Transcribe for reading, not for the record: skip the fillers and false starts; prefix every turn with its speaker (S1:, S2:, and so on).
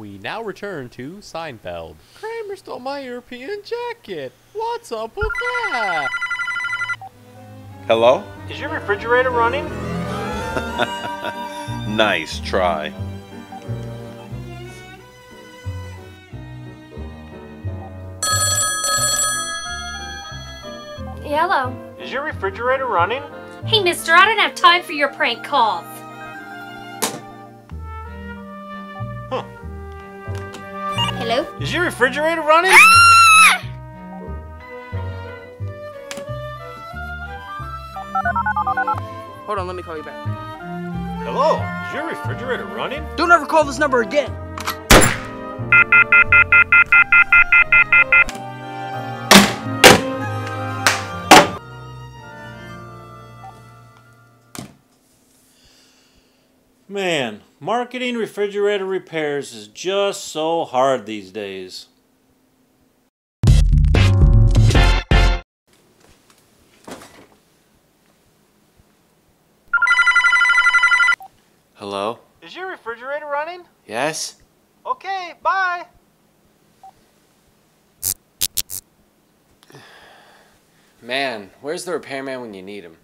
S1: We now return to Seinfeld. Kramer stole my European jacket. What's up with that?
S2: Hello?
S3: Is your refrigerator running?
S2: Nice try.
S4: Yeah, hello.
S3: Is your refrigerator running?
S4: Hey, mister, I don't have time for your prank calls.
S3: Huh.
S4: Hello?
S3: Is your refrigerator running?
S4: Ah!
S5: Hold on, let me call you back.
S3: Hello? Is your refrigerator running?
S5: Don't ever call this number again!
S3: Man, marketing refrigerator repairs is just so hard these days.
S1: Hello?
S3: Is your refrigerator running?
S1: Yes?
S3: Okay, bye.
S1: Man, where's the repairman when you need him?